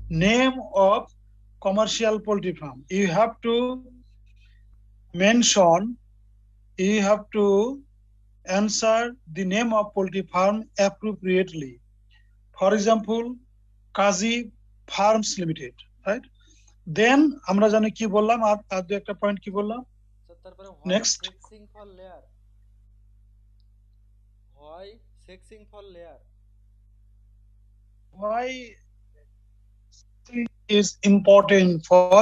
name of commercial poultry farm. You have to mention, you have to answer the name of poultry farm appropriately. For example, Kazi Farms Limited, right? Then আমরা জানি কি বললাম, আর দু একটা point কি বললাম next why is important for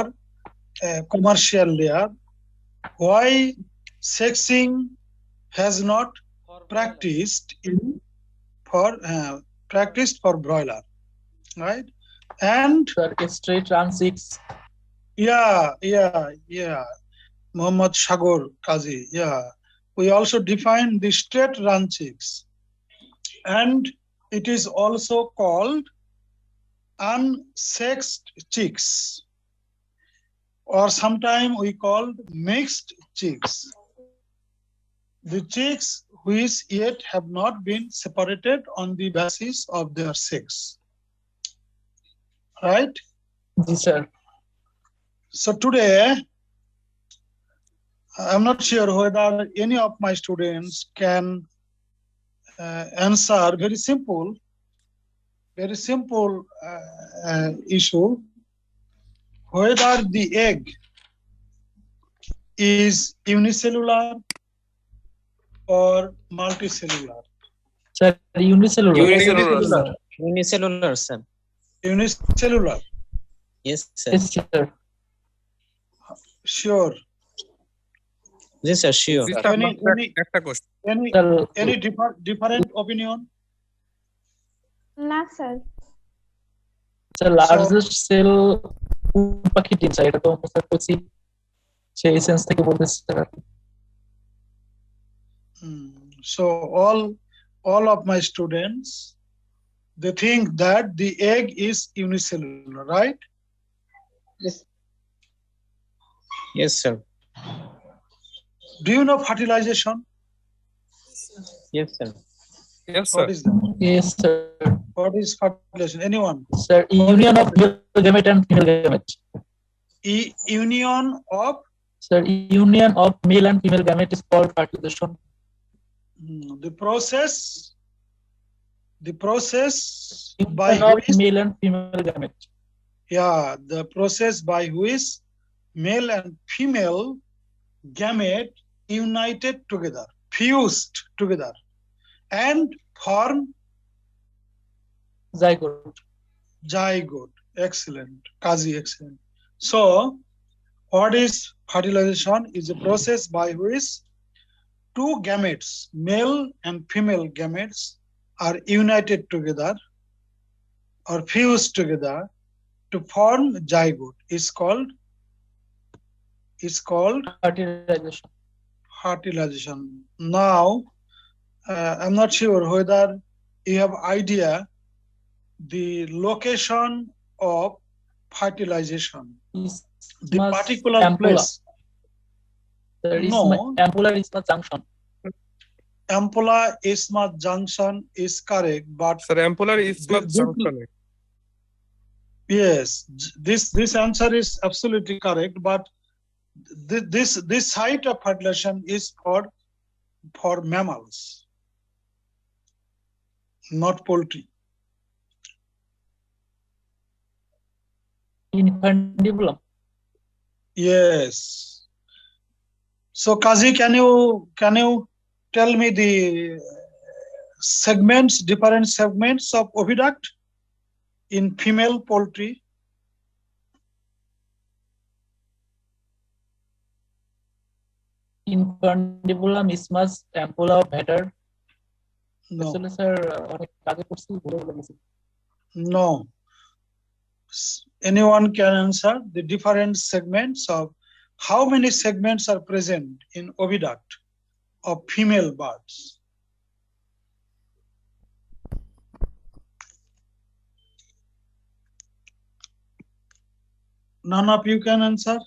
commercial layer, why sexing has not practiced for broiler, right? And straight run 6. Yeah, Muhammad Shagor Kazi. Yeah, we also define the straight run chicks, and it is also called unsexed chicks, or sometimes we call mixed chicks. The chicks which yet have not been separated on the basis of their sex. Right? Yes, sir. So today, I'm not sure whether any of my students can answer very simple issue, whether the egg is unicellular or multicellular. Sir, unicellular. Unicellular, sir. Unicellular. Yes, sir. Yes, sir. Sure. Yes, sir. Sure. Any different opinion? না sir Sir, largest cell পাখি team sir, এটা তো আমরা করছি সেই sense থেকে বলতেছি sir. So all of my students, they think that the egg is unicellular, right? Yes, sir. Do you know fertilization? Yes, sir. Yes, sir. What is that? Yes, sir. What is fertilization? Anyone? Sir, union of male gamete and female gamete. Union of? Sir, union of male and female gamete is called fertilization. The process by which male and female gamete. Yeah, the process by which male and female gamete united together, fused together, and form zygote. Excellent, Kazi, excellent. So, what is fertilization? Is a process by which two gametes, male and female gametes, are united together or fused together to form zygote. It's called fertilization. Now, I'm not sure whether you have idea the location of fertilization. The particular place. No. Ampulla Isthmus Junction. Ampulla Isthmus Junction is correct, but Sir, Ampulla Isthmus Junction. Yes, this answer is absolutely correct, but this site of fertilization is for mammals, not poultry. Infundibulum. Yes. So Kazi, can you tell me the different segments of oviduct in female poultry? Infundibulum, isthmus, ampulla of Vater. No. Sir, No. Anyone can answer the different segments of how many segments are present in oviduct of female birds? None of you can answer?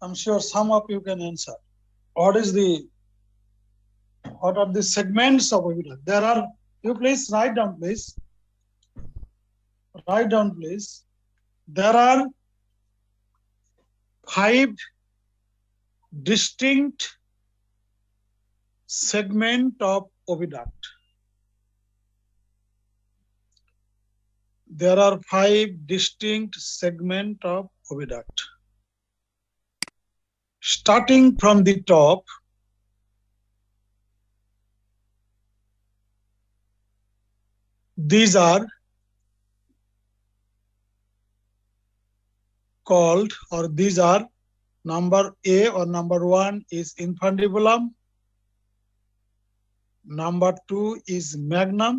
I'm sure some of you can answer. What are the segments of oviduct? There are, you please write down, please. Write down, please. There are 5 distinct segments of oviduct. There are 5 distinct segments of oviduct. Starting from the top, these are called, or these are number A or number 1 is infundibulum, number 2 is magnum.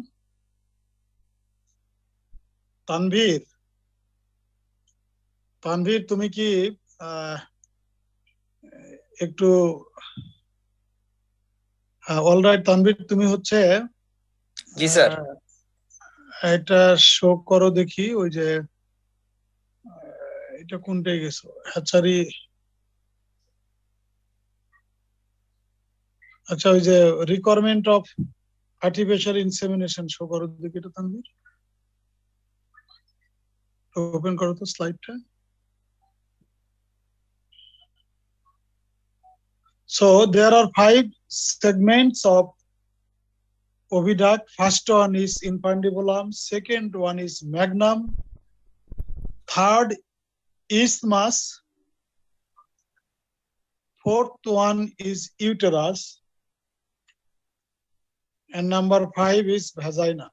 Tanvir, তুমি কি একটু alright Tanvir, তুমি হচ্ছে জি sir. এটা show করো দেখি, ওই যে এটা কোনটায় গেছো, হ্যাচারি। আচ্ছা, ওই যে requirement of artificial insemination show করো দেখি এটা তানভীর, ওপেন করো তো স্লাইডটা। So there are 5 segments of oviduct. First one is infundibulum, second one is magnum, third isthmus, fourth one is uterus, and number 5 is vagina.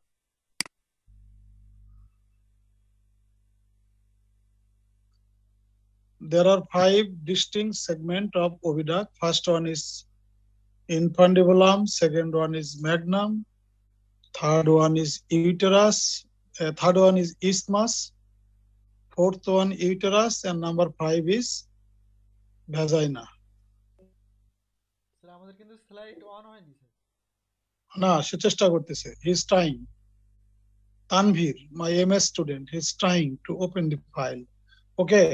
There are 5 distinct segments of oviduct. First one is infundibulum, second one is magnum, third one is uterus, third one is isthmus, fourth one uterus, and number 5 is vagina. আমাদের কিন্তু slide on হয়নি sir. না, সে চেষ্টা করতেছে, he is trying. Tanvir, my MS student, he is trying to open the file. Okay,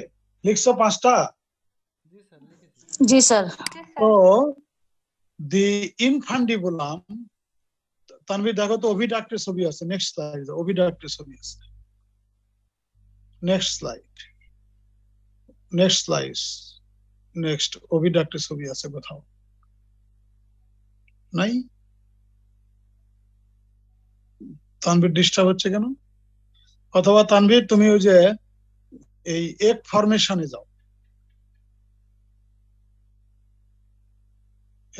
লিখছো 5টা? জি sir লিখেছি। জি sir. So the infundibulum, Tanvir দেখো তো ওভিডাক্টের ছবি আছে, নেক্সট স্লাইড, ওভিডাক্টের ছবি আছে, next slide, next slide, next ওভিডাক্টের ছবি আছে কোথাও নাই? তানভীর ডিস্টার্ব হচ্ছে কেন? অথবা তানভীর তুমি ওই যে এই এক ফরমেশনে যাও,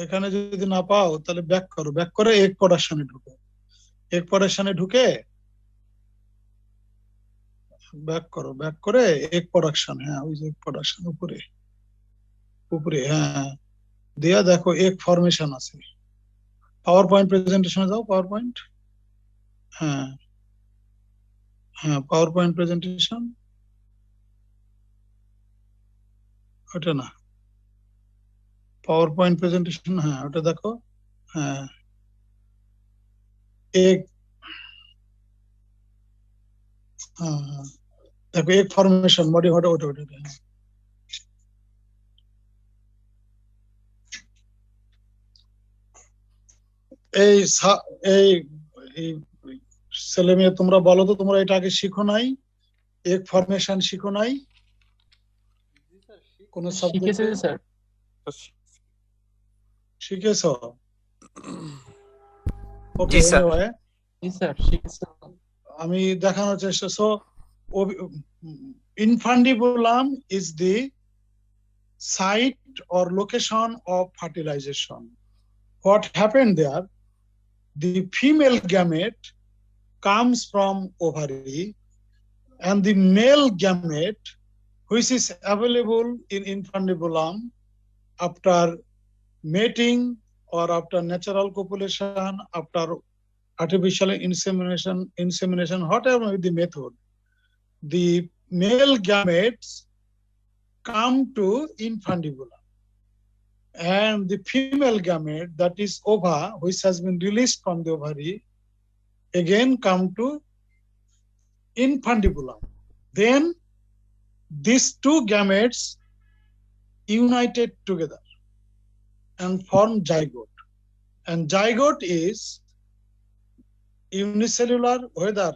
এখানে যদি না পাও তাহলে ব্যাক করো, ব্যাক করে এক প্রোডাকশনে ঢুকো, এক প্রোডাকশনে ঢুকে ব্যাক করো, ব্যাক করে এক প্রোডাকশন, হ্যাঁ ওই যে এক প্রোডাকশন উপরে উপরে, হ্যাঁ দিয়া দেখো এক ফরমেশন আছে। পাওয়ার পয়েন্ট প্রেজেন্টেশনে যাও, পাওয়ার পয়েন্ট, হ্যাঁ হ্যাঁ পাওয়ার পয়েন্ট প্রেজেন্টেশন, ওটা না, পাওয়ার পয়েন্ট প্রেজেন্টেশন, হ্যাঁ ওটা দেখো, হ্যাঁ এক, হ্যাঁ দেখো এক ফরমেশন বডি, ওটা ওটা ওটা, এই এই ছেলে মেয়ে তোমরা বলো তো, তোমরা এটা আগে শিখো নাই? এক ফরমেশন শিখো নাই কোন সাবজেক্টে? স্যার শিখেছো? ওকে, জি স্যার। জি স্যার শিখেছি। আমি দেখানোর চেষ্টা, so infundibulum is the site or location of fertilization. What happened there? The female gamete comes from ovary, and the male gamete, which is available in infundibulum after mating or after natural copulation, after artificial insemination, whatever the method, the male gametes come to infundibulum, and the female gamete, that is ova, which has been released from the ovary, again come to infundibulum. Then these two gametes united together and form zygote, and zygote is unicellular, whether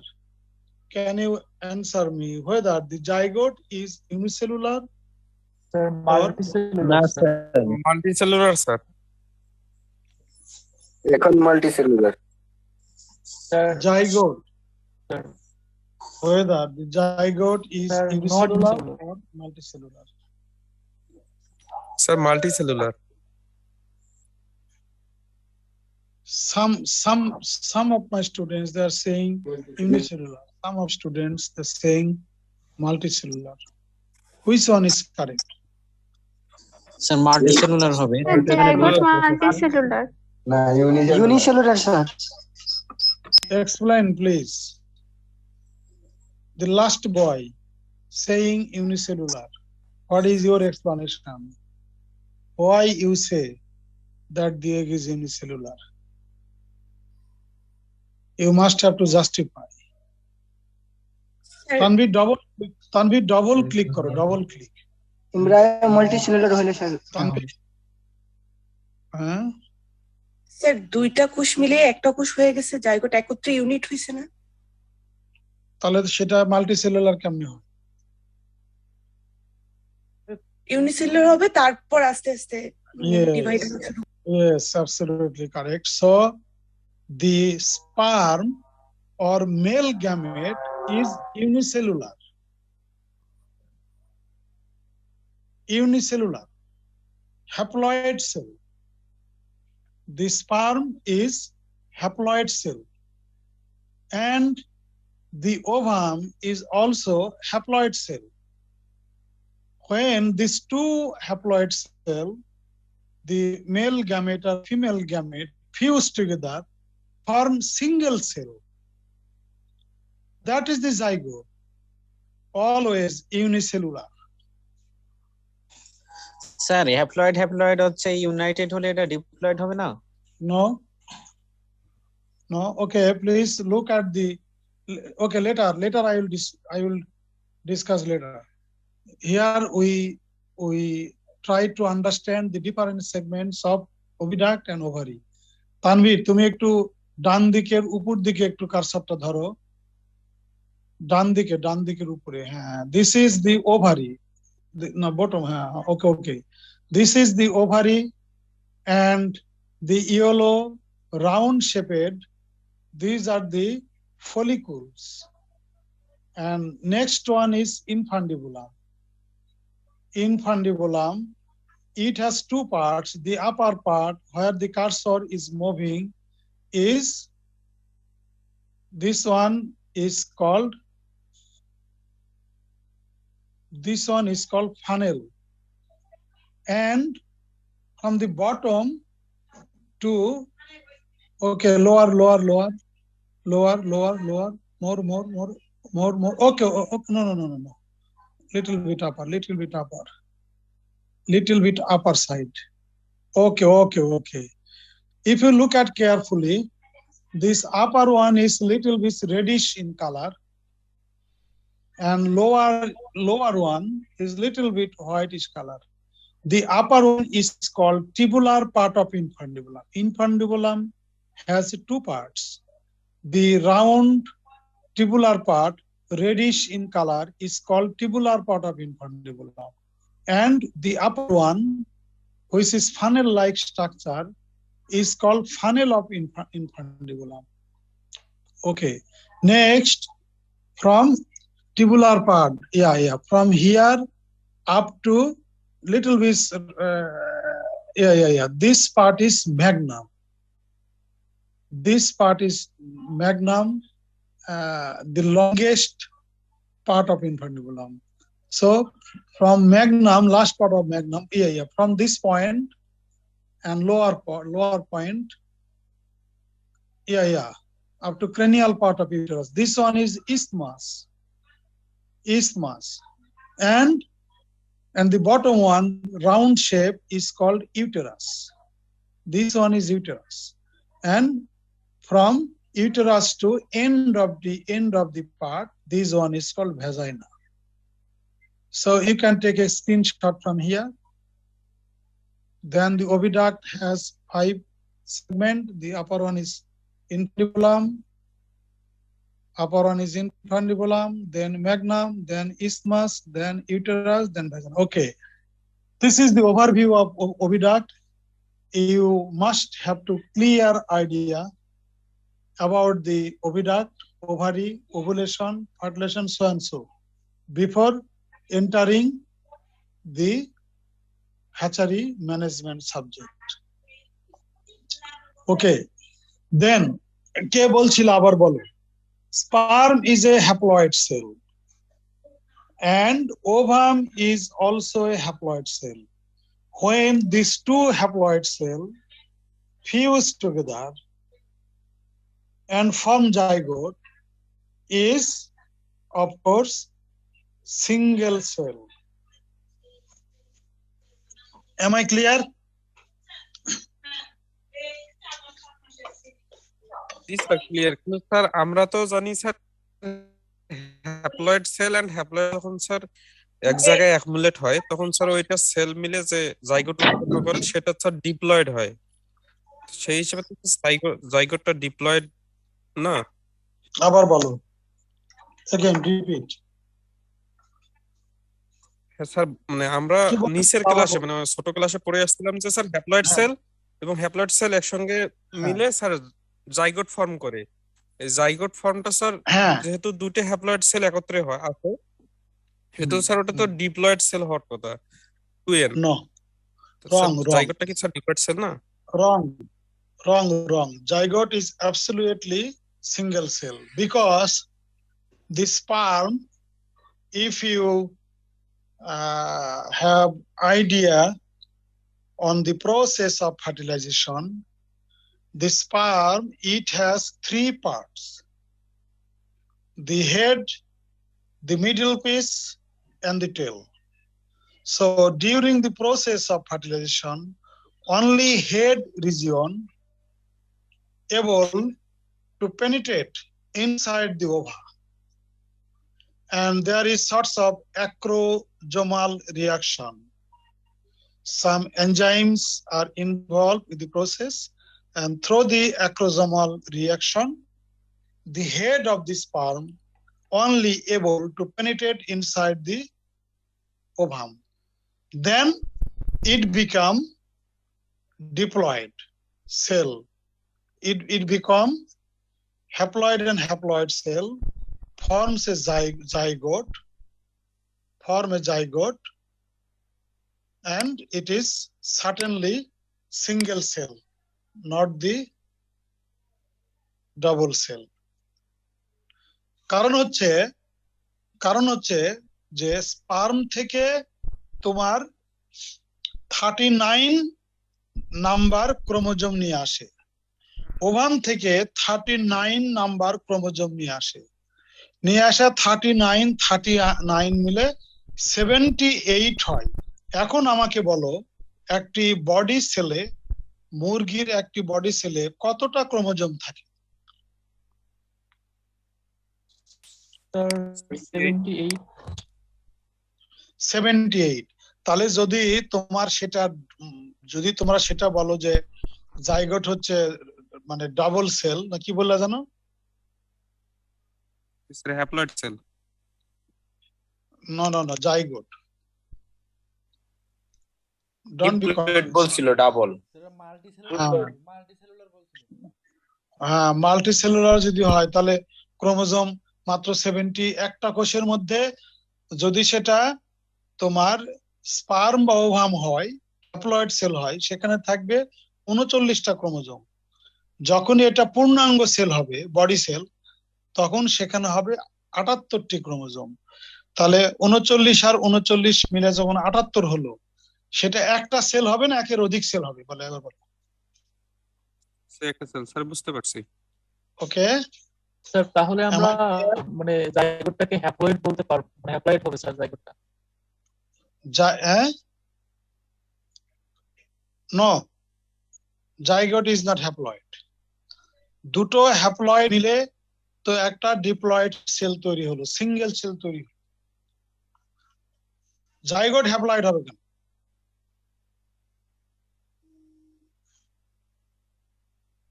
can you answer me whether the zygote is unicellular Sir, or multicellular, না sir. Sir Multicellular, sir. এখন multicellular. Sir, zygote? sir, Whether the zygote is Sir, not unicellular unicellular. or multicellular? Sir, multicellular. Some of my students, they are saying unicellular. Some of students, they're saying multicellular. Which one is correct? Sir multicellular হবে। Zygote multicellular. না, unicellular sir. Explain, please. The last boy saying unicellular. What is your explanation? Why you say that the egg is unicellular? You must have to justify. Tanvi double click karo, double click. Imran multicellular হলে sir. Tanvi. Sir দুইটা কোষ মিলে একটা কোষ হয়ে গেছে, zygote একত্রে unit হইছে না? তাহলে সেটা মাল্টিসেলুলার কেমনে হবে? ইউনিসেলুলার হবে, তারপর আস্তে আস্তে ডিভাইড Yes. হবে। Yes, absolutely correct. So the sperm or male gamete is unicellular. Unicellular. Haploid cell. The sperm is haploid cell. And the ovum is also haploid cell. When these two haploid cell, the male gamete or female gamete fuse together, form single cell. That is the zygote. Always unicellular. Sir haploid হচ্ছে United হলে এটা diploid হবে না? No. No. Okay. Please look at the. Okay. Later. I will discuss later. Here we try to understand the different segments of oviduct and ovary. Tanvir, তুমি একটু ডান দিকের উপর দিকে একটু কারসারটা ধরো। ডান দিকের উপরে। হ্যাঁ, this is the ovary. No, bottom. হ্যাঁ, okay. This is the ovary and the yellow round shaped, these are the follicles. And next one is infundibulum. Infundibulum, it has two parts. The upper part where the cursor is moving is, this one is called funnel. And from the bottom to, okay, lower, more. Okay, no. Little bit upper side. Okay. If you look at carefully, this upper one is little bit reddish in color, and lower one is little bit whitish color. The upper one is called tubular part of infundibulum. Infundibulum has two parts. The round tubular part, reddish in color, is called tubular part of infundibulum. And the upper one, which is funnel-like structure, is called funnel of infundibulum. Okay. Next, from tubular part, from here up to little bit, this part is magnum. This part is magnum, the longest part of infundibulum. So from magnum, last part of magnum, from this point and lower point, up to cranial part of uterus. This one is isthmus. And the bottom one, round shape, is called uterus. This one is uterus. And from uterus to end of the part, this one is called vagina. So you can take a screenshot from here. Then the oviduct has 5 segments. The upper one is infundibulum, Upper one is infundibulum, then magnum, then isthmus, then uterus, then vagina. Okay, this is the overview of oviduct. You must have to clear idea about the oviduct, ovary, ovulation, fertilization, so and so, before entering the hatchery management subject. Okay, then কে বলছিল আবার বলো? Sperm is a haploid cell and ovum is also a haploid cell. When these two haploid cells fuse together and form zygote, is of course single cell. Am I clear? জি sir clear. কিন্তু sir আমরা তো জানি sir haploid cell and haploid যখন sir এক জায়গায় accumulate হয় তখন স্যার ওইটা সেল মিলে যে জাইগোট উৎপন্ন করে সেটা স্যার ডিপ্লয়েড হয়। সেই হিসেবে তো জাইগোটটা ডিপ্লয়েড না? আবার বলো, again repeat. হ্যাঁ স্যার, মানে আমরা কি বলছো? নিচের আবার ক্লাসে বলো। মানে ছোট ক্লাসে পড়ে আসছিলাম যে স্যার হ্যাপ্লয়েড হ্যাঁ, সেল এবং হ্যাপ্লয়েড সেল একসঙ্গে মিলে স্যার জাইগোট ফর্ম করে। এই জাইগোট ফর্মটা স্যার হ্যাঁ, যেহেতু দুটো হ্যাপ্লয়েড সেল একত্রে হয় আছে সেহেতু হুম, স্যার ওটা তো ডিপ্লয়েড সেল হওয়ার কথা, 2n। no, তো স্যার wrong, wrong, জাইগোটটা কি স্যার ডিপ্লয়েড সেল না? wrong, wrong. Zygote is absolutely single cell because the sperm, if you have idea on the process of fertilization, the sperm, it has three parts: the head, the middle piece, and the tail. So during the process of fertilization, only head region able to penetrate inside the ova, and there is sorts of acrosomal reaction. Some enzymes are involved with the process, and through the acrosomal reaction, the head of the sperm only able to penetrate inside the ovum. Then it become diploid cell. It become haploid and haploid cell, forms a zygote, and it is certainly single cell, not the double cell. কারণ হচ্ছে যে sperm থেকে তোমার 39 number chromosome নিয়ে আসে, ovum থেকে 39 number chromosome নিয়ে আসা 39 মিলে 78 হয়। এখন আমাকে বলো, একটি বডি সেলে, মুরগির একটি বডি সেলে কতটা ক্রোমোজোম থাকে? 78। 78। তাহলে যদি তোমরা সেটা বলো যে জাইগোট হচ্ছে মানে ডাবল সেল, না কি বললা জানো? Sir haploid cell. না, জাইগোট। ডোন্ট বি ডিপ্লয়েড বলছিল, ডাবল। সেটা হ্যাঁ, মাল্টিসেলুলার বলছিল। হ্যাঁ, মাল্টিসেলুলার যদি হয় তাহলে ক্রোমোজোম মাত্র 70। একটা কোষের মধ্যে যদি সেটা তোমার স্পার্ম বা ওভাম হয়, হ্যাপ্লয়েড সেল হয়, সেখানে থাকবে 39টা ক্রোমোজোম। যখন এটা পূর্ণাঙ্গ সেল হবে, বডি সেল, তখন সেখানে হবে 78টি ক্রোমোজোম। তাহলে 39 আর 39 মিলে যখন 78 হলো, সেটা একটা সেল হবে না একের অধিক সেল হবে? বলে একবার বলো। স্যার একটা সেল, স্যার বুঝতে পারছি। ওকে, স্যার তাহলে আমরা মানে জাইগোটটাকে হ্যাপ্লয়েড বলতে পারবো, মানে হ্যাপ্লয়েড হবে স্যার জাইগোটটা? No, zygote is not haploid. দুটো হ্যাপ্লয়েড মিলে তো একটা ডিপ্লয়েড সেল তৈরি হলো, সিঙ্গেল সেল তৈরি হলো। জাইগোট হ্যাপ্লয়েড হবে কেন?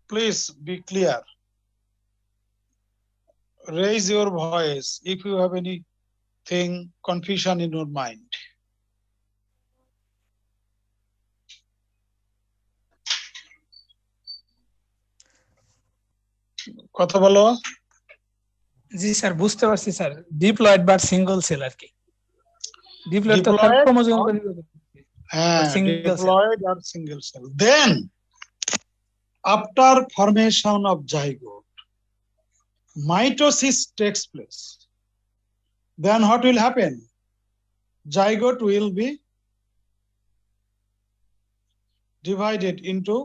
Please be clear. raise your voice if you have anything confusion in your mind. কথা বলো। জি স্যার বুঝতে পারছি sir diploid but single cell আর কি ডিপ্লয়েড তো sir Diploid chromosome or single cell. diploid or single cell. Then after formation of zygote, mitosis takes place. Then what will happen? Zygote will be divided into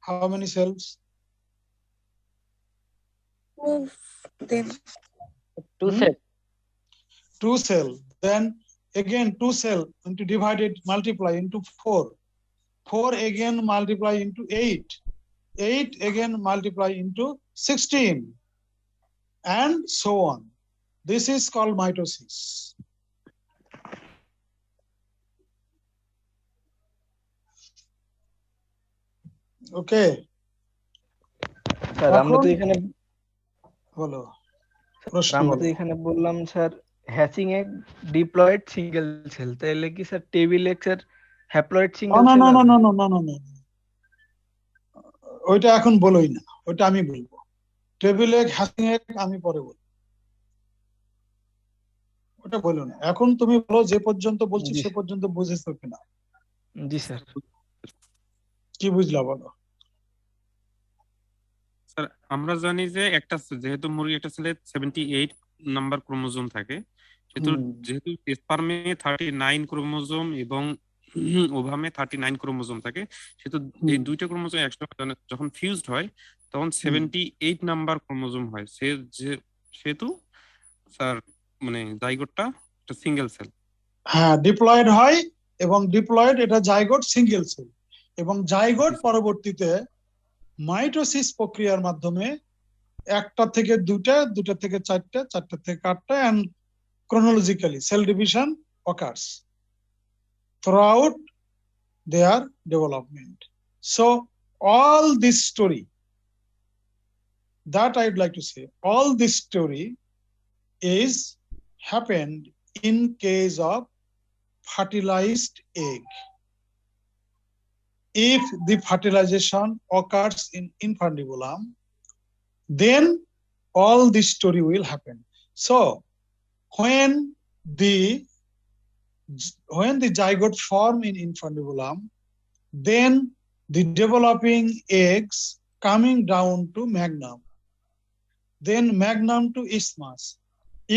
how many cells? Move them. Two Hmm? cell. 2 cell. Then again 2 cell into divided multiply into 4. 4 again multiply into 8. 8 again multiply into 16. And so on. This is called mitosis. Okay. Sir আমরা তো এখন এখানে বলো প্রশ্ন আমরা তো বলো। এখানে বললাম স্যার হ্যাচিং এ ডিপ্লয়েড সিঙ্গেল সেল তাহলে কি স্যার টেবিল এক্স এর হ্যাপ্লয়েড না সিঙ্গেল না সেল না না হবে না না না না না। ওইটা এখন বলোই না, ওইটা আমি বলবো। টেবিল এগ হ্যাচিং এগ আমি পরে বলবো, ওটা বলো না। এখন তুমি বলো যে পর্যন্ত বলছি জি সে পর্যন্ত বুঝেছো কিনা, জি স্যার কি বুঝলা বলো। স্যার আমরা জানি যে একটা যেহেতু মুরগি একটা ছেলে 78 নাম্বার ক্রোমোজোম থাকে, যেহেতু স্পার্মে 39 ক্রোমোজোম এবং ওভামে 39 ক্রোমোজোম থাকে, সেহেতু এই দুইটা ক্রোমোজোম একসাথে যখন ফিউজড হয় তখন 78 নাম্বার ক্রোমোজোম হয়। সেহেতু স্যার মানে জাইগোটটা একটা সিঙ্গেল সেল। হ্যাঁ, ডিপ্লয়েড হয় এবং ডিপ্লয়েড এটা জাইগোট সিঙ্গেল সেল, এবং জাইগোট পরবর্তীতে মাইটোসিস প্রক্রিয়ার মাধ্যমে একটা থেকে দুটা, দুটা থেকে চারটা, চারটা থেকে আটটা, and chronologically cell division occurs throughout their development. So all this story that I'd like to say, all this story is happened in case of fertilized egg. If the fertilization occurs in infundibulum, then all this story will happen. So when the zygote form in infundibulum, then the developing eggs coming down to magnum, then magnum to isthmus,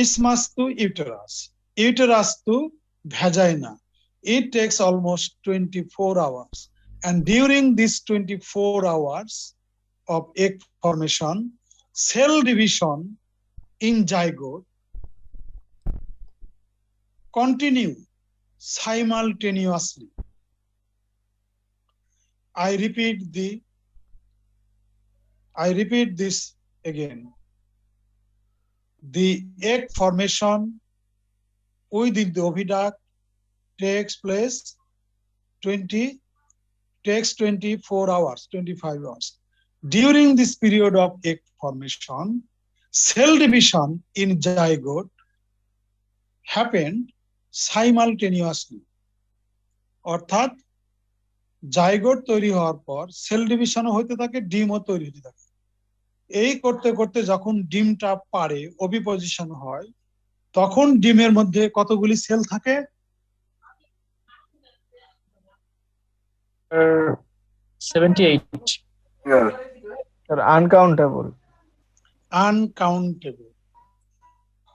isthmus to uterus, uterus to vagina. It takes almost 24 hours. And during these 24 hours of egg formation, cell division in zygote continue simultaneously. I repeat this again. The egg formation within the oviduct takes 24 hours, 25 hours. During this period of egg formation, cell division in zygote happened simultaneously. অর্থাৎ zygote তৈরি হওয়ার পর sell ডিভিশনও হতে থাকে, ডিমও তৈরি হতে থাকে। এই করতে করতে যখন ডিমটা পারে, ওভিপজিশন হয়, তখন ডিমের মধ্যে কতগুলি সেল থাকে? 78 sir uncountable Uncountable,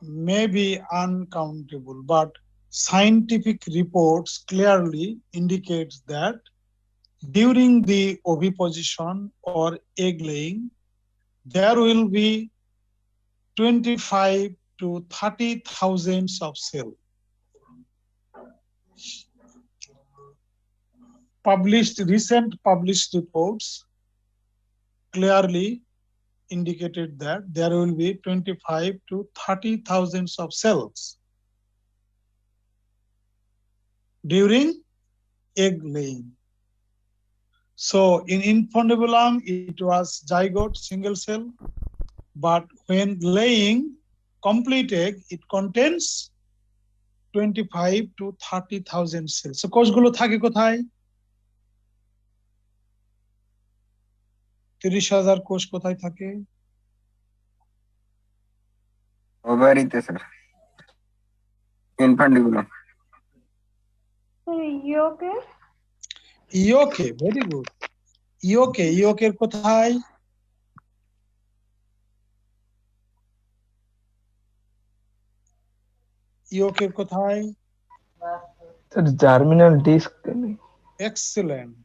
maybe uncountable, but scientific reports clearly indicates that during the oviposition or egg laying, there will be 25 to 30,000 of cells. Recent published reports clearly indicated that there will be 25 to 30,000 of cells during egg laying. So in infundibulum, it was zygote single cell. but when laying complete egg, it contains 25 to 30,000 cells. So কোষগুলো থাকে কোথায়? 30,000 কোষ কোথায় থাকে? ওভারিতে sir, infundibulum. ইয়োকে ইয়োকে, very good. ইয়োকের কোথায়? ইয়োকের কোথায়? Sir germinal disc. Excellent,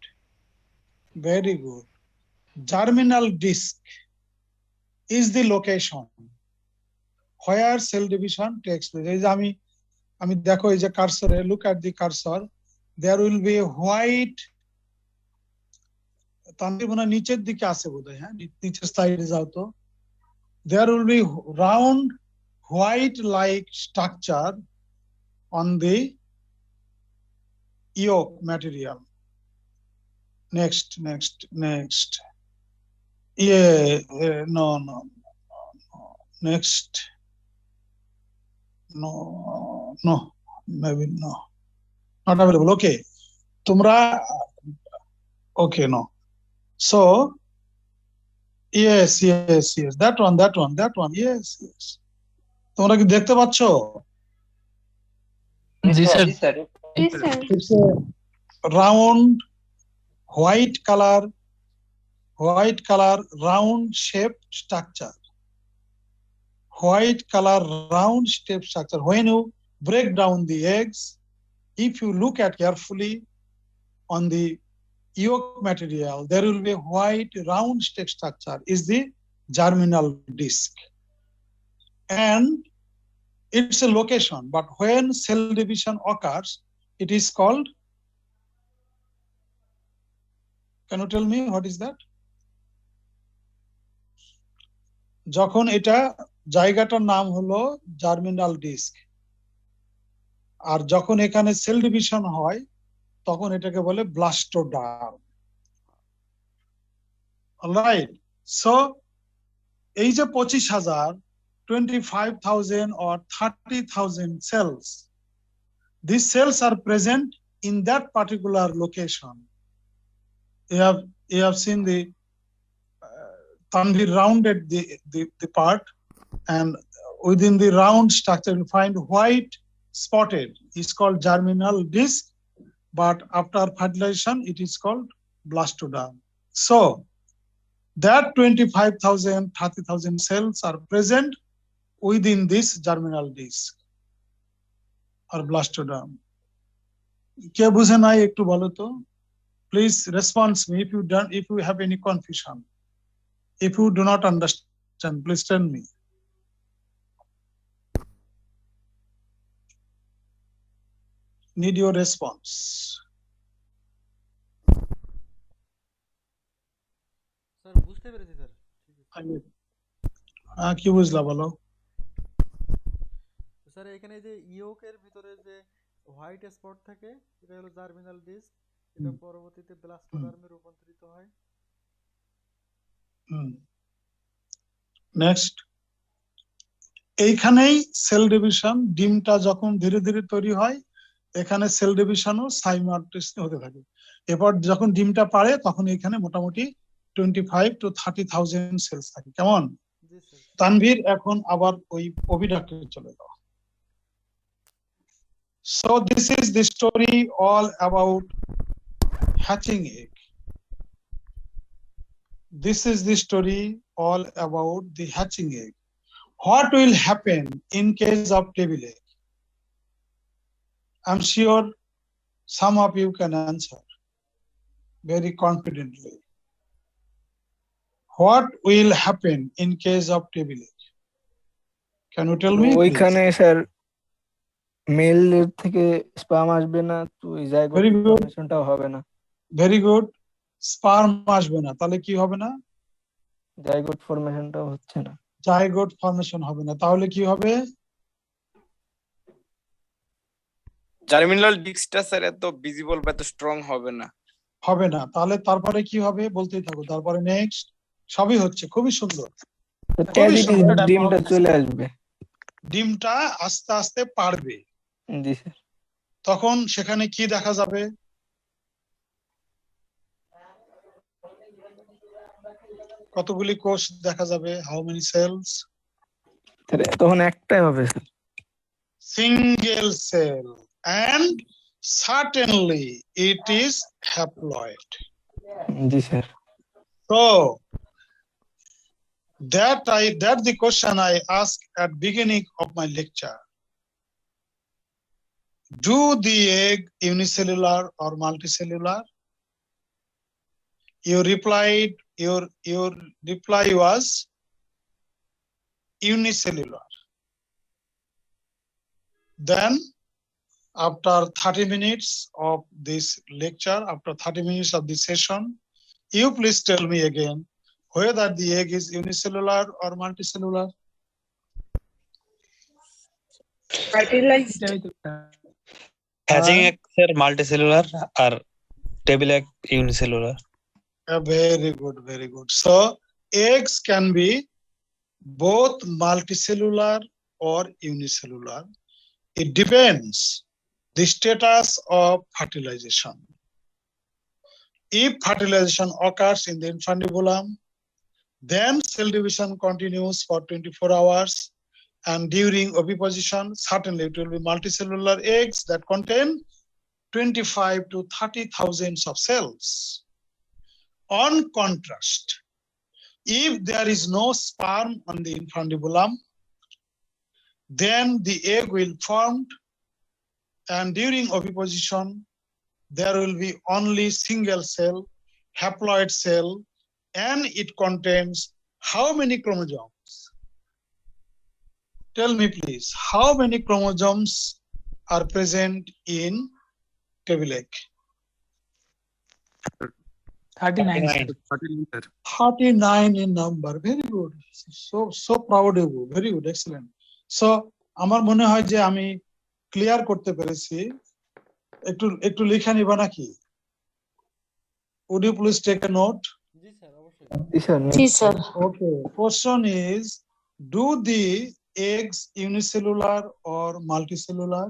very good. Germinal disc is the location where cell division takes place. এই যে আমি দেখো এই যে কার্সরে, look at the cursor, there will be a white, Tanvir মনে হয় নিচের দিকে আছে বোধহয়, হ্যাঁ নিচের সাইডে যাও তো, there will be round white like structure on the yolk material. Next. No. Next. No. Maybe no. Not available. Okay. Tumra. Okay, no. So, yes. That one. Yes. তোমরা কি দেখতে পাচ্ছ? জি স্যার। জি sir It's a round white color round shaped structure. White color round shaped structure. When you break down the eggs, if you look at carefully on the yolk material, there will be a white round shaped structure is the germinal disc. And it's a location, but when cell division occurs, it is called, can you tell me what is that? যখন এটা জায়গাটার নাম হলো germinal disk, আর যখন এখানে cell division হয় তখন এটাকে বলে ব্লাস্টোডার্ম। অলরাইট, সো এই যে 25,000, 25,000 or 30,000 cells, these cells are present in that particular location. You have seen the Tanvir rounded the part, and within the round structure you find white spotted. It's called germinal disc, but after fertilization it is called blastoderm. So that 25,000, 30,000 cells are present within this germinal disc or blastoderm. কে বুঝে নাই একটু বলো তো? Please respond me if you have any confusion. If you do not understand, please tell me. Need your response. Sir বুঝতে পেরেছি sir. কি বুঝলা বলো? স্যার এখানে যে ইয়োকের ভিতরে যে হোয়াইট স্পট থাকে এটা হলো জার্মিনাল ডিস্ক, এটা পরবর্তীতে ব্লাস্টোডার্মে রূপান্তরিত হয়। নেক্সট, এইখানেই সেল ডিভিশন, ডিমটা যখন ধীরে ধীরে তৈরি হয় এখানে সেল ডিভিশনও সাইমালটেনিয়াসলি হতে থাকে। এরপর যখন ডিমটা পারে তখন এখানে মোটামুটি 25 to 30,000 সেলস থাকে। কেমন? তানভীর এখন আবার ওই অভিডাক্টে চলে যাও। So this is the story all about hatching egg. This is the story all about the hatching egg. What will happen in case of table egg? I'm sure some of you can answer very confidently. What will happen in case of table egg? Can you tell me? ওইখানে sir mail থেকে sperm আসবে না, তো ওই জায়গা ফর্মেশনটাও হবে না। Very good. Sperm আসবে না, তাহলে কি হবে না? জাইগোট ফর্মেশনটাও হচ্ছে না। জাইগোট ফর্মেশন হবে না, তাহলে কি হবে? জার্মিনাল ডিস্কটা স্যার এত ভিজিবল বা এত স্ট্রং হবে না। হবে না, তাহলে তারপরে কি হবে বলতেই থাকো। তারপরে নেক্সট, সবই হচ্ছে, খুবই সুন্দর। as খুবই it is সহজ। ডিমটা চলে আসবে। ডিমটা আস্তে আস্তে পারবে, জি স্যার। তখন সেখানে কি দেখা যাবে? কতগুলি কোষ দেখা যাবে? How many cells? তখন একটাই হবে sir. Single cell, and certainly it is haploid. জি sir. So that the question I asked at beginning of my lecture. Do the egg unicellular or multicellular? Your reply was unicellular. Then after 30 minutes of this lecture, after 30 minutes of this session, you please tell me again whether the egg is unicellular or multicellular. Fertilized. Hatching egg sir multicellular আর table egg unicellular. Very good, very good. So eggs can be both multicellular or unicellular. It depends the status of fertilization. If fertilization occurs in the infundibulum, then cell division continues for 24 hours, and during oviposition, certainly it will be multicellular eggs that contain 25 to 30,000 of cells. On contrast, if there is no sperm on the infundibulum, then the egg will form, and during oviposition, there will be only single cell, haploid cell, and it contains how many chromosomes? Tell me please, how many chromosomes are present in table egg? 39. 39 in number. Very good. So proud of you. Very good. Excellent. So আমার মনে হয় যে আমি clear করতে পেরেছি। একটু লিখে নিবা নাকি? Would you please take a note? জি স্যার অবশ্যই। জি স্যার। জি sir. Okay. Question is, do the eggs unicellular or multicellular?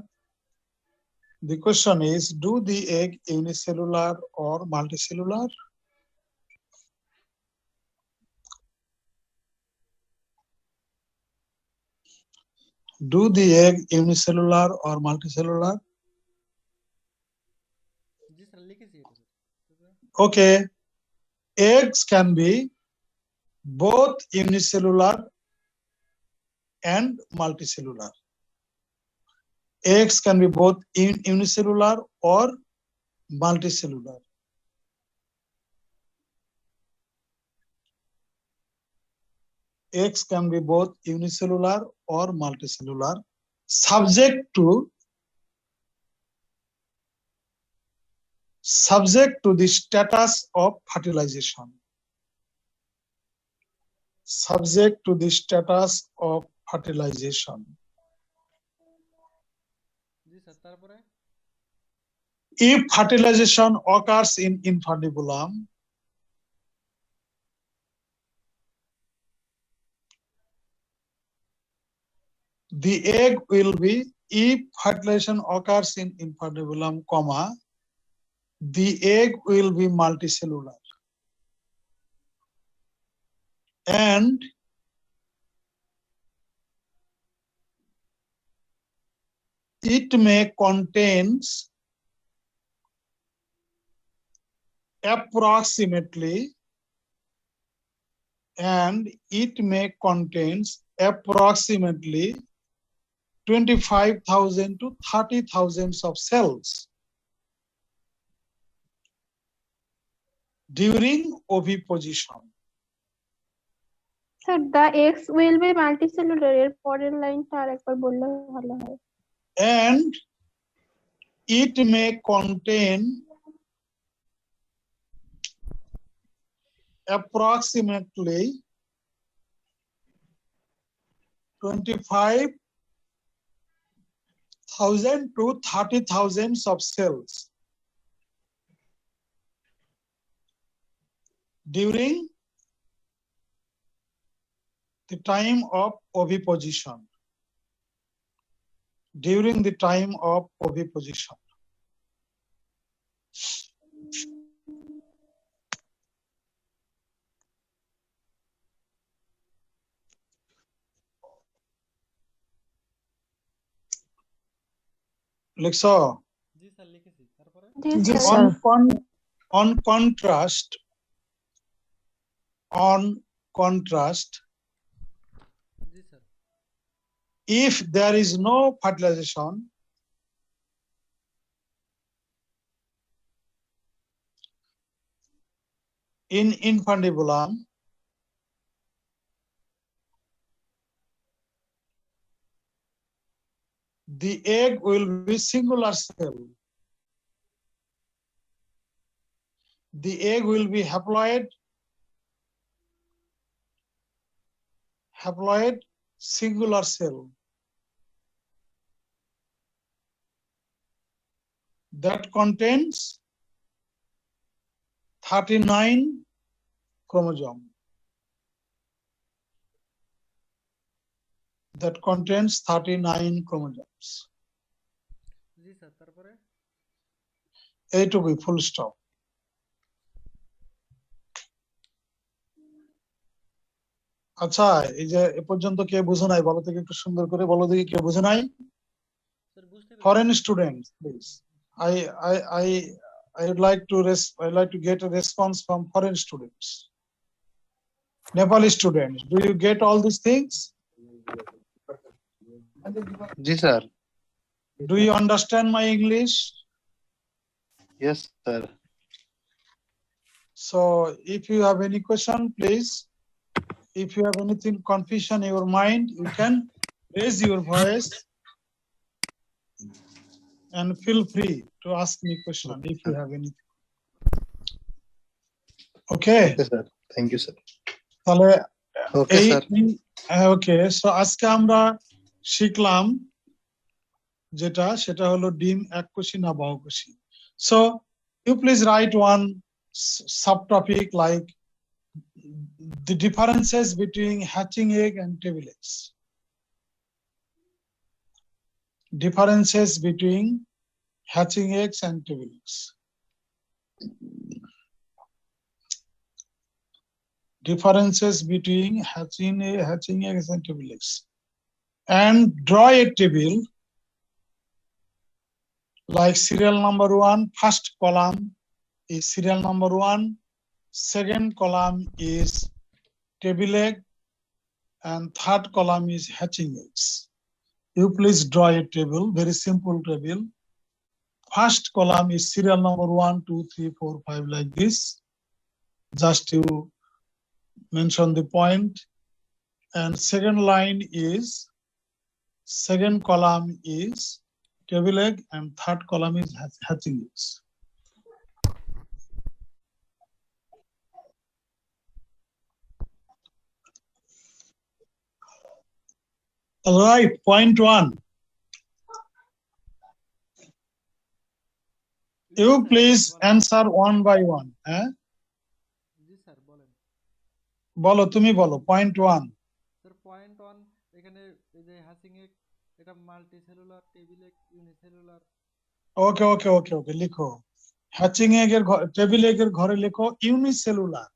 The question is, do the egg unicellular or multicellular? Do the egg unicellular or multicellular? G sir লিখেছি এটা। Okay. Eggs can be both unicellular and multicellular. Eggs can be both unicellular or multicellular. Eggs can be both unicellular or multicellular, subject to the status of fertilization. Subject to the status of fertilization. G sir তারপরে If fertilization occurs in infundibulum, the egg will be, if fertilization occurs in infundibulum, comma, the egg will be multicellular. And it may contains approximately 25,000 to 30,000 of cells during oviposition. Sir, the eggs will be multicellular. এর পরের লাইনটা আরেকবার বললে ভালো হয়। And it may contain approximately 25,000 to 30,000 of cells during the time of oviposition. During the time of oviposition. লিখছো? জি sir লিখেছি তারপরে জি স্যার। On contrast, জি sir if there is no fertilization, in infundibulum, the egg will be singular cell. The egg will be haploid singular cell that contains 39 chromosome. That contains 39 chromosomes. জি sir তারপরে এইটুকুই, full stop. আচ্ছা, এই যে এ পর্যন্ত কে বুঝে নাই বলো থেকে একটু সুন্দর করে বলো দেখি, কে বুঝে নাই? স্যার বুঝতে পেরেছি Foreign students, please. I would like to get a response from foreign students. Nepali students, do you get all these things? जी sir. Do you understand my English? Yes sir. So if you have any question, please, if you have anything confusion in your mind, you can raise your voice and feel free to ask me question if you have anything. Okay? Yes sir. Thank you sir. তাহলে Okay sir. Okay, so আজকে আমরা শিখলাম সেটা হলো ডিম এককোষী না বহুকোষী। So you please write one subtopic like the differences between hatching egg and table eggs. Differences between hatching eggs and table eggs. Differences between hatching eggs and table eggs. And draw a table like serial number 1, first column is serial number 1, second column is table egg, and third column is hatching eggs. You please draw a table, very simple table. First column is serial number 1, 2, 3, 4, 5 like this. Just you mention the point. And second column is table egg, and third column is hatching eggs. All right, point 1. You please answer one by one. G sir বলেন বলো, তুমি বলো, point 1. Sir point 1 এখানে এই যে hatching egg এটা multicellular table egg unicellular okay, লিখো। Hatching এগের টেবিল এগের ঘরে লিখো unicellular,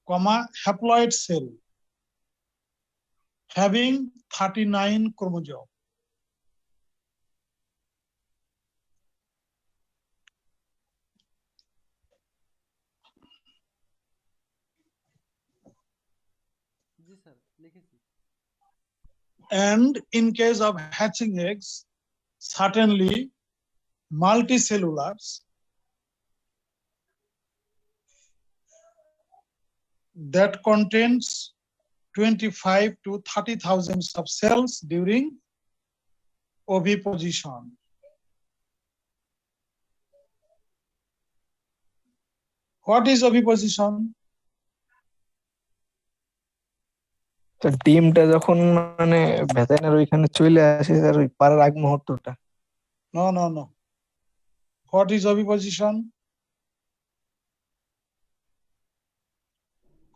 comma haploid cell having 39 chromosome. জি স্যার লিখেছি And in case of hatching eggs, certainly multicellulars that contains 25 to 30,000 of cells during oviposition. What is oviposition? তো ডিমটা যখন মানে ভেজাইনার ওইখানে চলে আসে স্যার, ওই পারার আগ মুহূর্তটা। No. What is oviposition?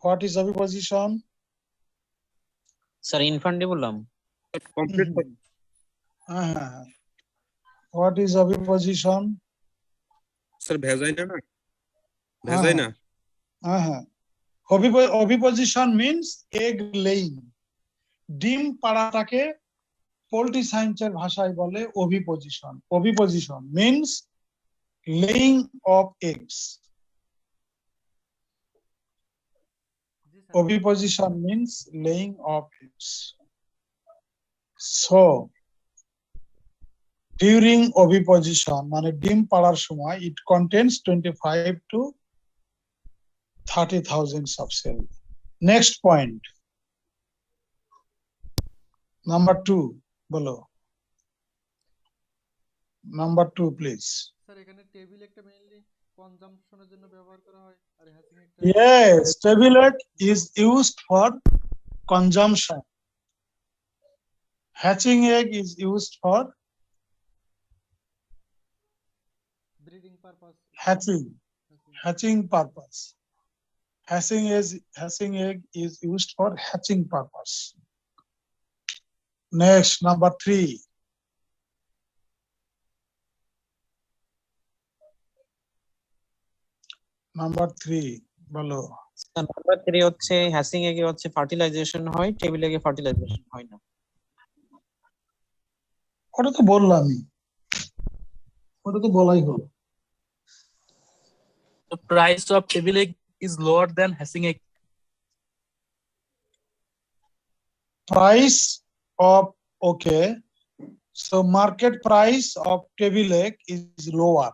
What is oviposition? Sir ইনফান্টই বললাম। Complete What is oviposition? Sir vagina না vagina Oviposition means egg laying. ডিম পাড়াটাকে পোল্ট্রি সায়েন্সের ভাষায় বলে ওভিপোজিশন। ওভিপোজিশন means laying of eggs. Oviposition means laying of eggs. So during oviposition মানে ডিম পাড়ার সময় it contains 25 to 30,000 of cell. Next point. Number 2 বলো। Number 2 please. স্যার এখানে টেবিল একটা মেইনলি কনজাম্পশনের জন্য ব্যবহার করা হয় আর হ্যাচিং একটা Yes, tablet is used for consumption. Hatching egg is used for breeding purpose hatching purpose. Hatching egg is used for hatching purpose. Next, number 3. Number 3 বলো। Number 3 হচ্ছে hatching এগে হচ্ছে ফার্টিলাইজেশন হয়, টেবিল এগে ফার্টিলাইজেশন হয় না। ওটা তো বললামই, ওটা তো বলাই হলো। The price of table egg is lower than hatching egg. Price of, okay, so market price of table egg is lower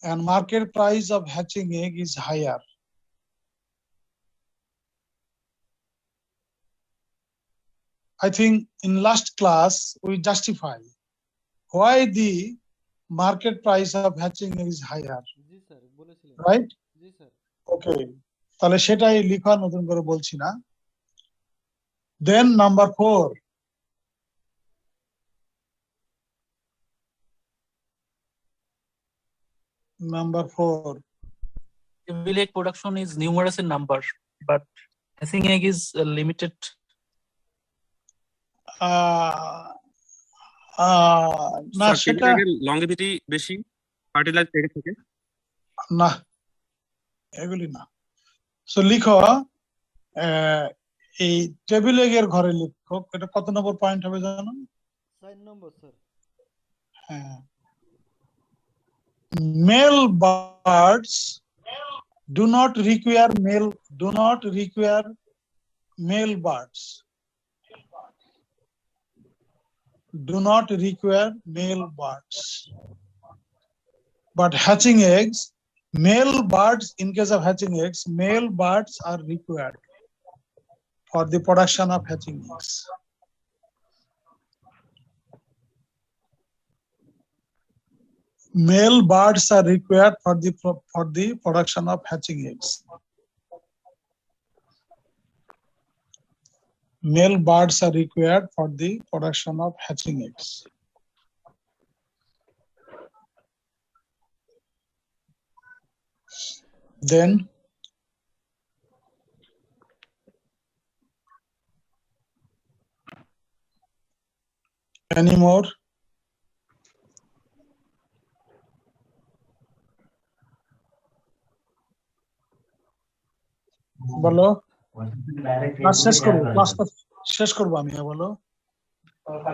and market price of hatching egg is higher. I think in last class we justify why the market price of hatching egg is higher, G sir বলেছিলেন। right? জি sir. Okay, তাহলে সেটাই লিখা, নতুন করে বলছি না। Then number 4. Number 4. Table egg production is numerous in number, but hatching egg is limited. না সেটা লংজিভিটি বেশি ফার্টিলাইজ থেকে থেকে না, এগুলি না। সো লিখো এই টেবিল এগের ঘরে লিখো, এটা কত নম্বর পয়েন্ট হবে জানো? 4 নম্বর স্যার। হ্যাঁ, male birds do not require male birds do not require male birds, but hatching eggs, male birds, in case of hatching eggs, male birds are required for the production of hatching eggs. Male birds are required for the production of hatching eggs. Male birds are required for the production of hatching eggs. Then any more? বলো, class শেষ করবো, ক্লাসটা শেষ করবো আমি, বলো। কথা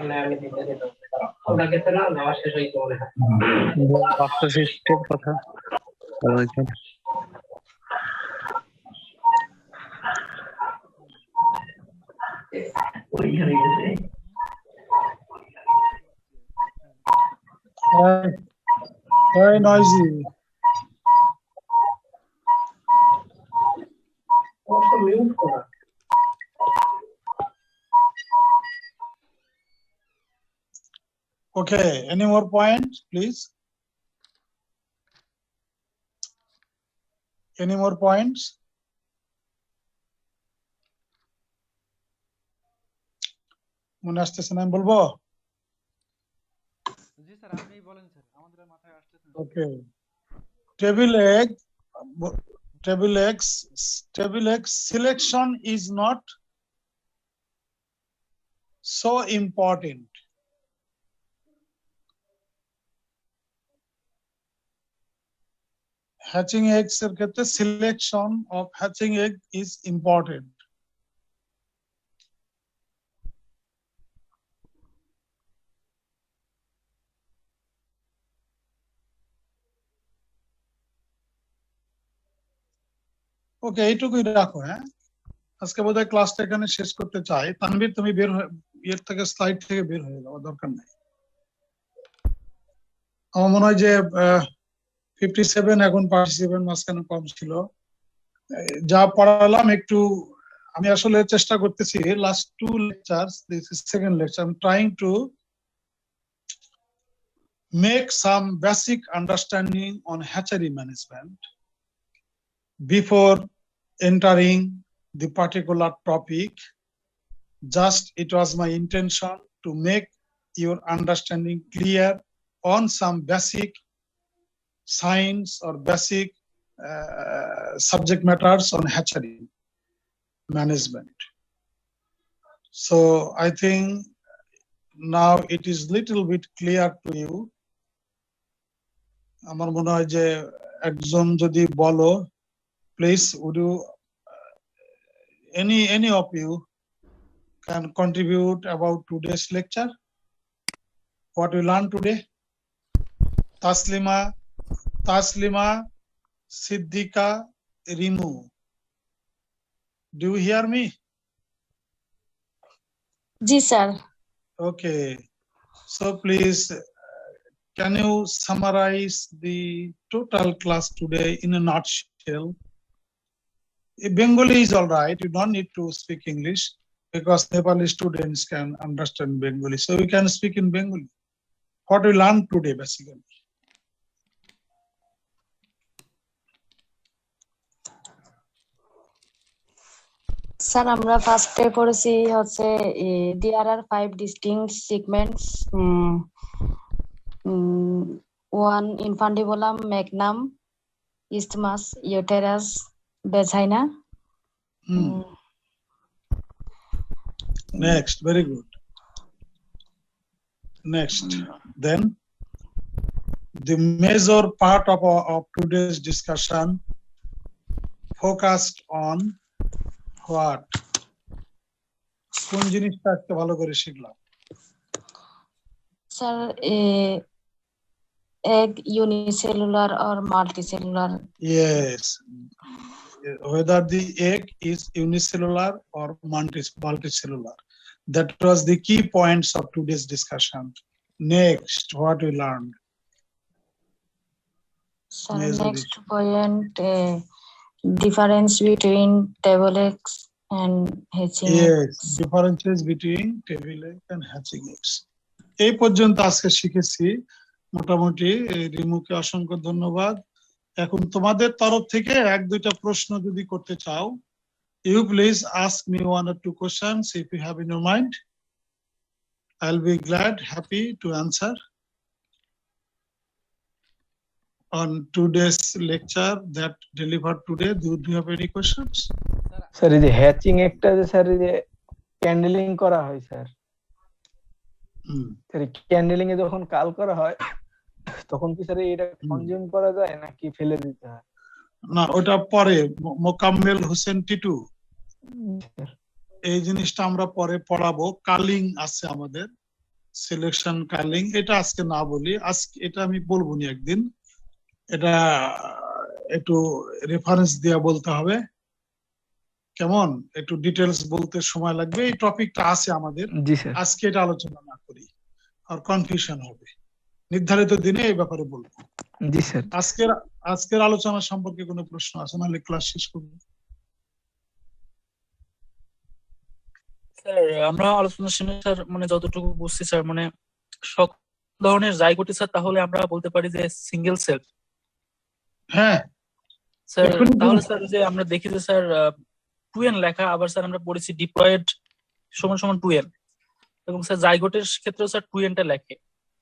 Very noisy. Okay, any more points, please? Any more points? মনে আসতেছে না, আমি বলবো? জি স্যার আপনিই বলেন স্যার, আমাদের মাথায় আসতেছে না। Okay, table egg, table X selection is not so important. Hatching eggs এর ক্ষেত্রে selection of hatching egg is important. ওকে, এইটুকুই রাখো। হ্যাঁ, আজকে বোধহয় ক্লাসটা এখানে শেষ করতে চাই। তানভীর, তুমি বের হয়ে এর থেকে স্লাইড থেকে বের হয়ে যাওয়া দরকার নেই। আমার মনে হয় যে 57 এখন পার্টিসিপেন্ট মাঝখানে কম ছিল। যা পড়ালাম একটু আমি আসলে চেষ্টা করতেছি last 2 lectures, this is second lecture, I'm trying to make some basic understanding on hatchery management before entering the particular topic. Just it was my intention to make your understanding clear on some basic science or basic subject matters on hatchery management. So I think now it is little bit clear to you. আমার মনে হয় যে একজন যদি বলো, please would you any of you can contribute about today's lecture, what we learned today? Taslima, Siddika, Rimu. Do you hear me? जी sir. Okay. So please, can you summarize the total class today in a nutshell? Bengali is all right. You don't need to speak English because Nepali students can understand Bengali. So we can speak in Bengali. What we learned today, basically. Sir আমরা ফার্স্টে পড়েছি হচ্ছে there are 5 distinct segments, one infundibulum, magnum, isthmus, uterus, vagina. Next, very good. Next, then the major part of today's discussion focused on what? কোন জিনিসটা আজকে ভালো করে শিখলাম? Sir egg unicellular or multicellular. Yes, whether the egg is unicellular or multicellular. That was the key points of today's discussion. Next, what we learned? Sir, next point, difference between table eggs and hatching eggs. Yes, differences between table egg and hatching eggs. এই পর্যন্ত আজকে শিখেছি মোটামুটি। রিমুকে অসংখ্য ধন্যবাদ। এখন তোমাদের তরফ থেকে 1-2টা প্রশ্ন যদি করতে চাও, you please ask me 1 or 2 questions if you have in your mind. I'll be glad, happy to answer on today's lecture that delivered today. Do you have any questions? Sir এই যে হ্যাচিং একটা যে sir এই যে candling করা হয় sir, sir candling এ যখন কাল করা হয় তখন কি স্যার এটা কনজিউম করা যায় নাকি ফেলে দিতে হয়? না, ওটা পরে মোকাম্মেল হোসেন টিটু এই জিনিসটা আমরা পরে পড়াবো। কালিং আছে আমাদের, সিলেকশন কালিং, এটা আজকে না বলি, আজকে এটা আমি বলবো নি একদিন, এটা একটু রেফারেন্স দিয়ে বলতে হবে, কেমন একটু ডিটেলস বলতে সময় লাগবে। এই টপিকটা আছে আমাদের, আজকে এটা আলোচনা না করি আর কনফিউশন হবে। নির্ধারিত দিনে এই ব্যাপারে বলবো। জি স্যার। আজকের আলোচনা সম্পর্কে কোনো প্রশ্ন আছে নাহলে ক্লাস শেষ করবো। স্যার আমরা আলোচনা শুনে স্যার মানে যতটুকু বুঝছি স্যার মানে সব ধরনের জাইগোটি স্যার তাহলে আমরা বলতে পারি যে সিঙ্গেল সেল। হ্যাঁ স্যার তাহলে স্যার যে আমরা দেখি যে স্যার 2n লেখা, আবার স্যার আমরা পড়েছি ডিপ্লয়েড সমান সমান 2n, এবং স্যার জাইগোটের ক্ষেত্রেও স্যার 2n টা লেখে।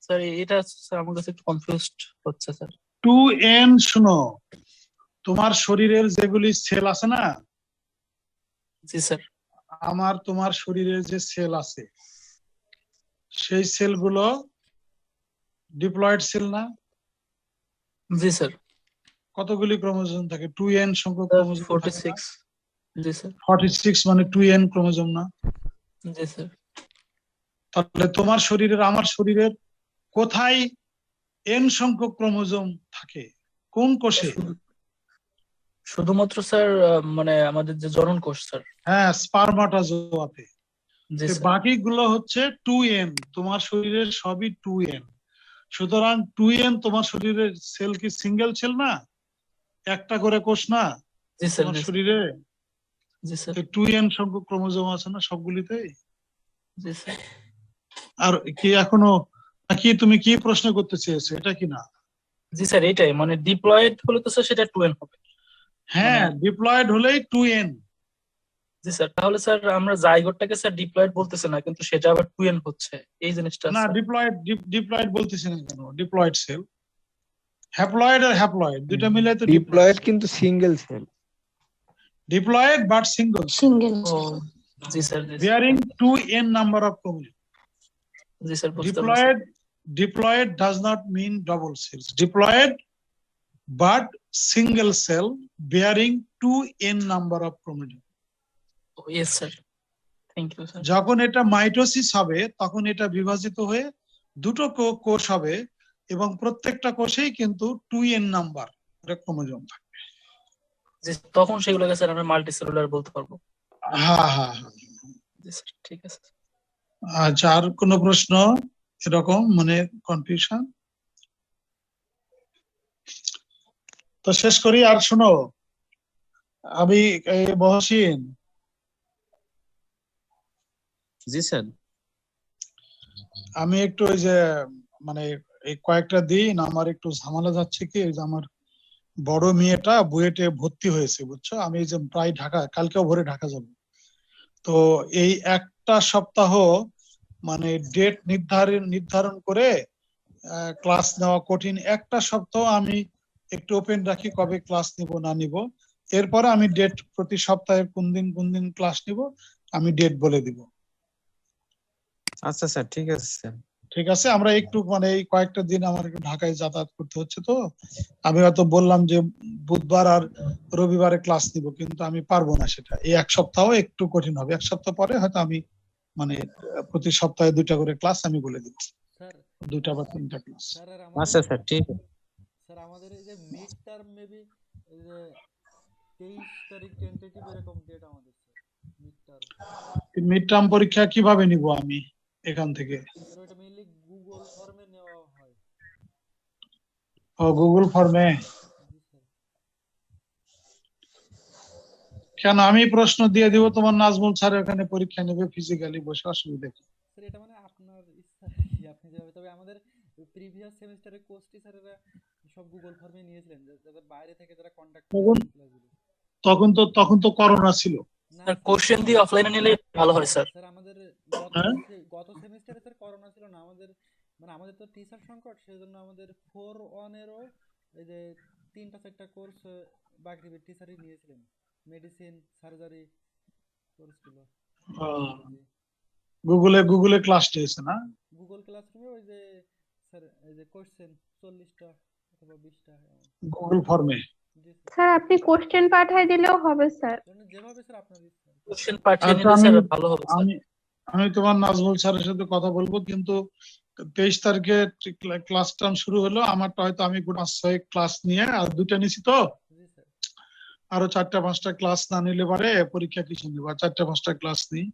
স্যার এটা স্যার আমার কাছে একটু কনফিউজড হচ্ছে স্যার। 2n শুনো, তোমার শরীরের যেগুলি সেল আছে না, জি স্যার। তোমার শরীরের যে সেল আছে সেই সেলগুলো ডিপ্লয়েড সেল না? জি স্যার। কতগুলি ক্রোমোজোম থাকে? 2n সংখ্যক ক্রোমোজোম থাকে না? 46। জি স্যার। 46 মানে 2n ক্রোমোজোম না? জি স্যার। তাহলে তোমার শরীরের আমার শরীরের কোথায় n সংখ্যক ক্রোমোজোম থাকে? কোন কোষে? শুধুমাত্র স্যার মানে আমাদের যে জনন কোষ স্যার। হ্যাঁ, স্পারমাটোজোয়াতে। জি স্যার। বাকিগুলো হচ্ছে 2n, তোমার শরীরের সবই 2n। সুতরাং 2n তোমার শরীরের সেল কি সিঙ্গেল সেল না? একটা করে কোষ না জি স্যার। তোমার শরীরে? জি স্যার। 2n সংখ্যক ক্রোমোজোম আছে না সবগুলিতেই? জি স্যার। আর কি এখনো কি তুমি কি প্রশ্ন করতে চেয়েছো, এটা কি না? জি স্যার, এটাই মানে ডিপ্লয়েড হলে তো স্যার সেটা 2n হবে। হ্যাঁ, ডিপ্লয়েড হলেই 2n। জি স্যার, তাহলে স্যার আমরা জাইগোটটাকে স্যার ডিপ্লয়েড বলতেছি না, কিন্তু সেটা আবার 2n হচ্ছে, এই জিনিসটা না, স্যার। ডিপ্লয়েড বলতেছি না কেন? ডিপ্লয়েড সেল, হ্যাপ্লয়েড আর হ্যাপ্লয়েড দুইটা মিলে তো ডিপ্লয়েড কিন্তু single cell. Diploid but single ও জি sir. bearing 2n number of chromosomes. জি স্যার, বুঝতে পারছি। Diploid does not mean double cells. Diploid but single cell bearing 2n number of chromosomes. Yes sir, thank you sir. যখন এটা mitosis হবে তখন এটা বিভাজিত হয়ে দুটো কোষ হবে এবং প্রত্যেকটা কোষেই কিন্তু 2n নাম্বার ক্রোমোজোম থাকবে। তখন সেগুলোকে স্যার আমরা মাল্টিসেলুলার বলতে পারবো। হ্যাঁ হ্যাঁ হ্যাঁ, জি স্যার, ঠিক আছে। আচ্ছা, আর কোনো প্রশ্ন এরকম মানে কনফিউশন? তো শেষ করি। আর শোনো, আমি মহসিন, জি স্যার। আমি একটু ওই যে মানে এই কয়েকটা দিন আমার একটু ঝামেলা যাচ্ছে কি, যে আমার বড় মেয়েটা বুয়েটে ভর্তি হয়েছে, বুঝছো? আমি এই যে প্রায় ঢাকা, কালকেও ভোরে ঢাকা যাব। তো এই একটা সপ্তাহ মানে ডেট নির্ধারণ করে ক্লাস নেওয়া কঠিন। একটা সপ্তাহ আমি একটু ওপেন রাখি কবে ক্লাস নিব না নিব, এরপরে আমি ডেট প্রতি সপ্তাহে কোন দিন ক্লাস নিব আমি ডেট বলে দিব। আচ্ছা স্যার, ঠিক আছে স্যার। ঠিক আছে, আমরা একটু মানে এই কয়েকটা দিন আমার একটু ঢাকায় যাতায়াত করতে হচ্ছে, তো আমি হয়তো বললাম যে বুধবার আর রবিবারে ক্লাস নিব, কিন্তু আমি পারবো না সেটা। এই এক সপ্তাহ একটু কঠিন হবে, এক সপ্তাহ পরে হয়তো আমি মানে প্রতি সপ্তাহে 2টা করে ক্লাস আমি বলে দিব, 2টা বা 3টা ক্লাস। আচ্ছা স্যার, ঠিক আছে স্যার। আমাদের এই যে মিড টার্ম মেবি এই যে 23 তারিখ টেন্টেটিভ এরকম ডেট আমাদের স্যার। মিড টার্ম পরীক্ষা কিভাবে নিব আমি এখান থেকে? এটা মেইনলি গুগল ফর্মে নেওয়া হয়। ও, গুগল ফর্মে? কেন, আমি প্রশ্ন দিয়ে দিব, তোমার নাজমুল স্যার ওখানে পরীক্ষা নেবে ফিজিক্যালি বসে, অসুবিধা কি? স্যার এটা মানে আপনার ইচ্ছা, আপনি যেভাবে। তবে আমাদের প্রিভিয়াস সেমিস্টারে কোর্স টিচাররা সব গুগল ফর্মে নিয়েছিলেন, যাদের বাইরে থেকে যারা কন্টাক্ট তখন তো করোনা ছিল। স্যার কোশ্চেন দিয়ে অফলাইনে নিলে ভালো হয় স্যার। স্যার আমাদের গত সেমিস্টারে স্যার করোনা ছিল না। আমাদের মানে আমাদের তো টিচার সংকট, সেজন্য আমাদের 4-1 এরও এই যে 3-4টা কোর্স বাকি টিচারই নিয়েছিলেন, মেডিসিন, সার্জারি কোর্সগুলো। গুগলে ক্লাস নিয়েছে না? গুগল ক্লাসরুমে ওই যে স্যার এই যে কোশ্চেন 40টা অথবা 20টা গুগল ফর্মে। স্যার আপনি কোশ্চেন পাঠিয়ে দিলেও হবে স্যার। যেভাবে স্যার আপনার ইচ্ছা। কোশ্চেন পাঠিয়ে দিলে স্যার ভালো হবে স্যার। আমি তোমার নাজমুল স্যারের সাথে কথা বলবো, কিন্তু 23 তারিখে ক্লাস টার্ম শুরু হলো, আমারটা হয়তো আমি 5-6 ক্লাস নিয়ে আর 2টা নিছি, তো আরো 4টা-5টা ক্লাস না নিলে পারে পরীক্ষা কিছু নেব, 4টা-5টা ক্লাস নিই।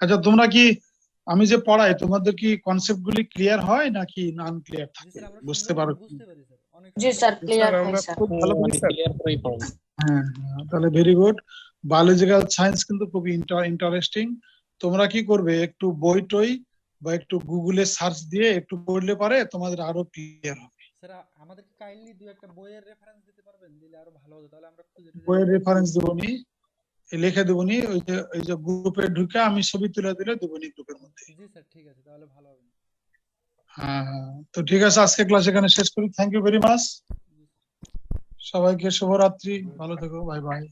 আচ্ছা, তোমরা কি আমি যে পড়াই তোমাদের কি কনসেপ্ট গুলি ক্লিয়ার হয় নাকি আনক্লিয়ার থাকে? বুঝতে পারো? জি স্যার, ক্লিয়ার হয় আমরা স্যার। খুব ভালো করে ক্লিয়ার করেই পড়ান। হ্যাঁ, তাহলে ভেরি গুড। বায়োলজিক্যাল সায়েন্স কিন্তু খুবই ইন্টারেস্টিং। তোমরা কি করবে, একটু বই টই বা একটু গুগলে সার্চ দিয়ে একটু পড়লে পারে তোমাদের আরো ক্লিয়ার হবে। স্যার আমাদের কাইন্ডলি 2-1টা বইয়ের রেফারেন্স দিতে পারবেন? দিলে আরো ভালো হতো, তাহলে আমরা খুঁজে বইয়ের রেফারেন্স দেবনি, লিখে দেবনি, ওই যে গ্রুপে ঢুকে আমি ছবি তুলে দিলে দেবনি গ্রুপের মধ্যে। জি স্যার, ঠিক আছে, তাহলে ভালো হবে। হ্যাঁ, তো ঠিক আছে, আজকে ক্লাস এখানে শেষ করি। Thank you very much. সবাইকে শুভরাত্রি, ভালো থেকো, বাই বাই।